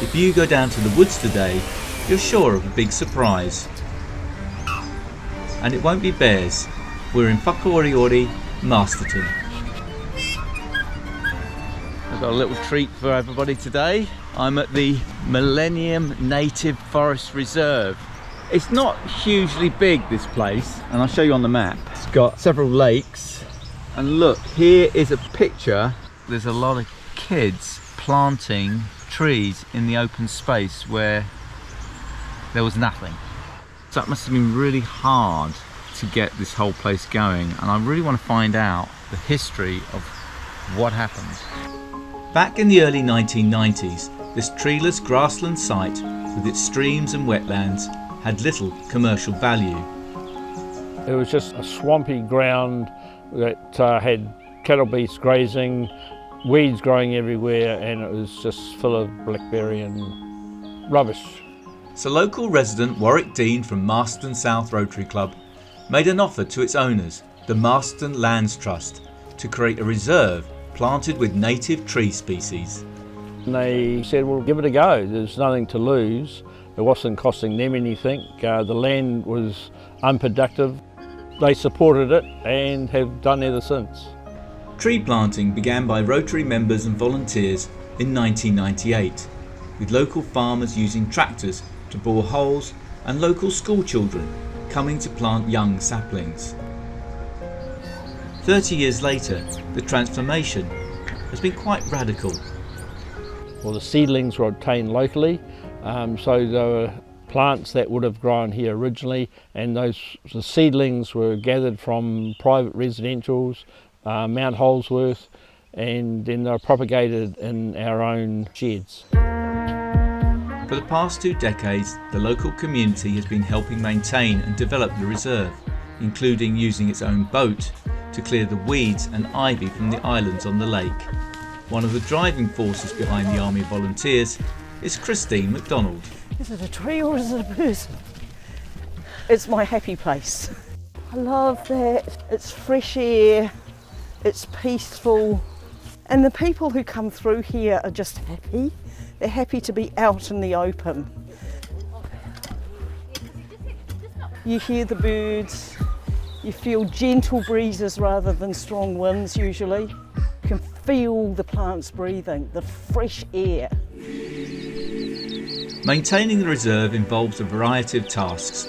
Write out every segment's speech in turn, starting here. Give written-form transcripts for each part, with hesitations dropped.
If you go down to the woods today, you're sure of a big surprise. And it won't be bears. We're in Whakaoriori, Masterton. I've got a little treat for everybody today. I'm at the Millennium Native Forest Reserve. It's not hugely big, this place, and I'll show you on the map. It's got several lakes, and look, here is a picture. There's a lot of kids planting trees in the open space where there was nothing. So that must have been really hard to get this whole place going, and I really want to find out the history of what happened. Back in the early 1990s, this treeless grassland site with its streams and wetlands had little commercial value. It was just a swampy ground that had cattle beasts grazing, weeds growing everywhere, and it was just full of blackberry and rubbish. So local resident Warwick Dean from Masterton South Rotary Club made an offer to its owners, the Masterton Lands Trust, to create a reserve planted with native tree species. And they said, well, give it a go, there's nothing to lose. It wasn't costing them anything, the land was unproductive. They supported it and have done ever since. Tree planting began by Rotary members and volunteers in 1998, with local farmers using tractors to bore holes and local school children coming to plant young saplings. 30 years later, the transformation has been quite radical. Well, the seedlings were obtained locally, so there were plants that would have grown here originally, and the seedlings were gathered from private residentials, Mount Holsworth, and then they were propagated in our own sheds. For the past 2 decades, the local community has been helping maintain and develop the reserve, including using its own boat to clear the weeds and ivy from the islands on the lake. One of the driving forces behind the Army of Volunteers is Christine MacDonald. Is it a tree or is it a person? It's my happy place. I love that. It's fresh air, it's peaceful, and the people who come through here are just happy. They're happy to be out in the open. You hear the birds, you feel gentle breezes rather than strong winds usually. You can feel the plants breathing, the fresh air. Maintaining the reserve involves a variety of tasks,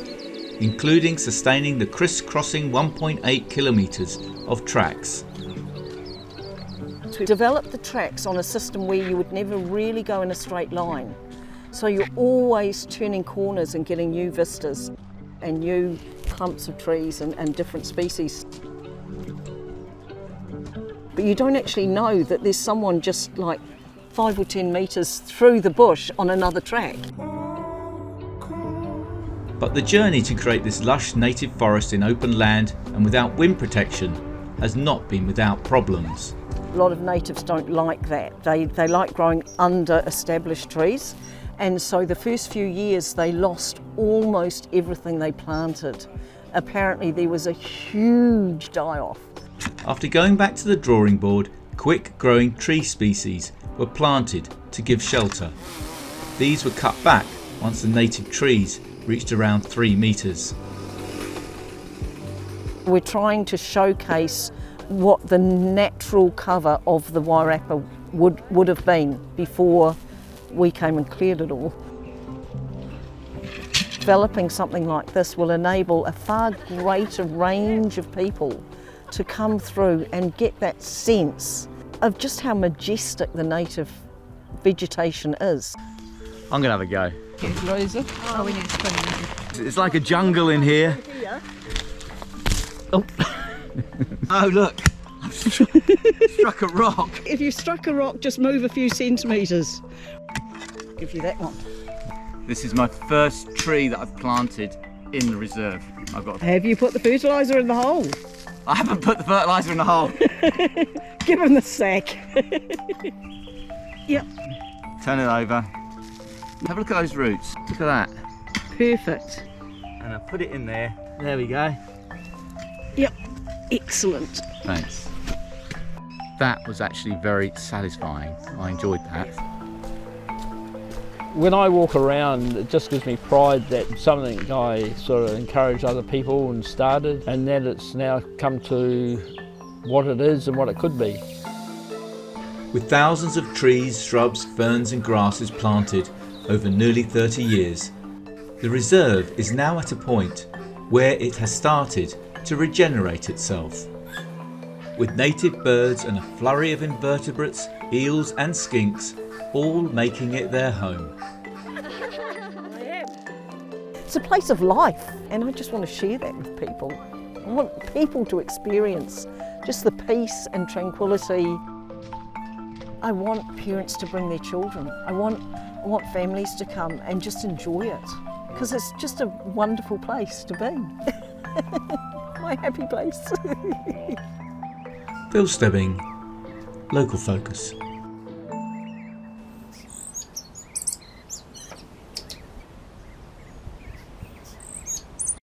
including sustaining the criss-crossing 1.8 kilometres of tracks. To develop the tracks on a system where you would never really go in a straight line. So you're always turning corners and getting new vistas and new clumps of trees and different species. But you don't actually know that there's someone just like 5 or 10 metres through the bush on another track. But the journey to create this lush native forest in open land and without wind protection has not been without problems. A lot of natives don't like that. They like growing under established trees, and so the first few years they lost almost everything they planted. Apparently there was a huge die-off. After going back to the drawing board, quick growing tree species were planted to give shelter. These were cut back once the native trees reached around 3 metres. We're trying to showcase what the natural cover of the Wairarapa would have been before we came and cleared it all. Developing something like this will enable a far greater range of people to come through and get that sense of just how majestic the native vegetation is. I'm going to have a go. Oh, we need to spin. It's like a jungle in here. Oh, oh look, I've struck a rock. If you struck a rock, just move a few centimetres. Give you that one. This is my first tree that I've planted in the reserve. Have you put the fertiliser in the hole? I haven't put the fertiliser in the hole. Give him the sack. Yep. Turn it over. Have a look at those roots. Look at that. Perfect. And I put it in there. There we go. Yep. Excellent. Thanks. That was actually very satisfying. I enjoyed that. When I walk around, it just gives me pride that something I sort of encouraged other people and started, and that it's now come to what it is and what it could be. With thousands of trees, shrubs, ferns and grasses planted over nearly 30 years, the reserve is now at a point where it has started to regenerate itself. With native birds and a flurry of invertebrates, eels and skinks all making it their home. It's a place of life, and I just want to share that with people. I want people to experience just the peace and tranquility. I want parents to bring their children. I want families to come and just enjoy it, because it's just a wonderful place to be. My happy place. Phil Stebbing, Local Focus.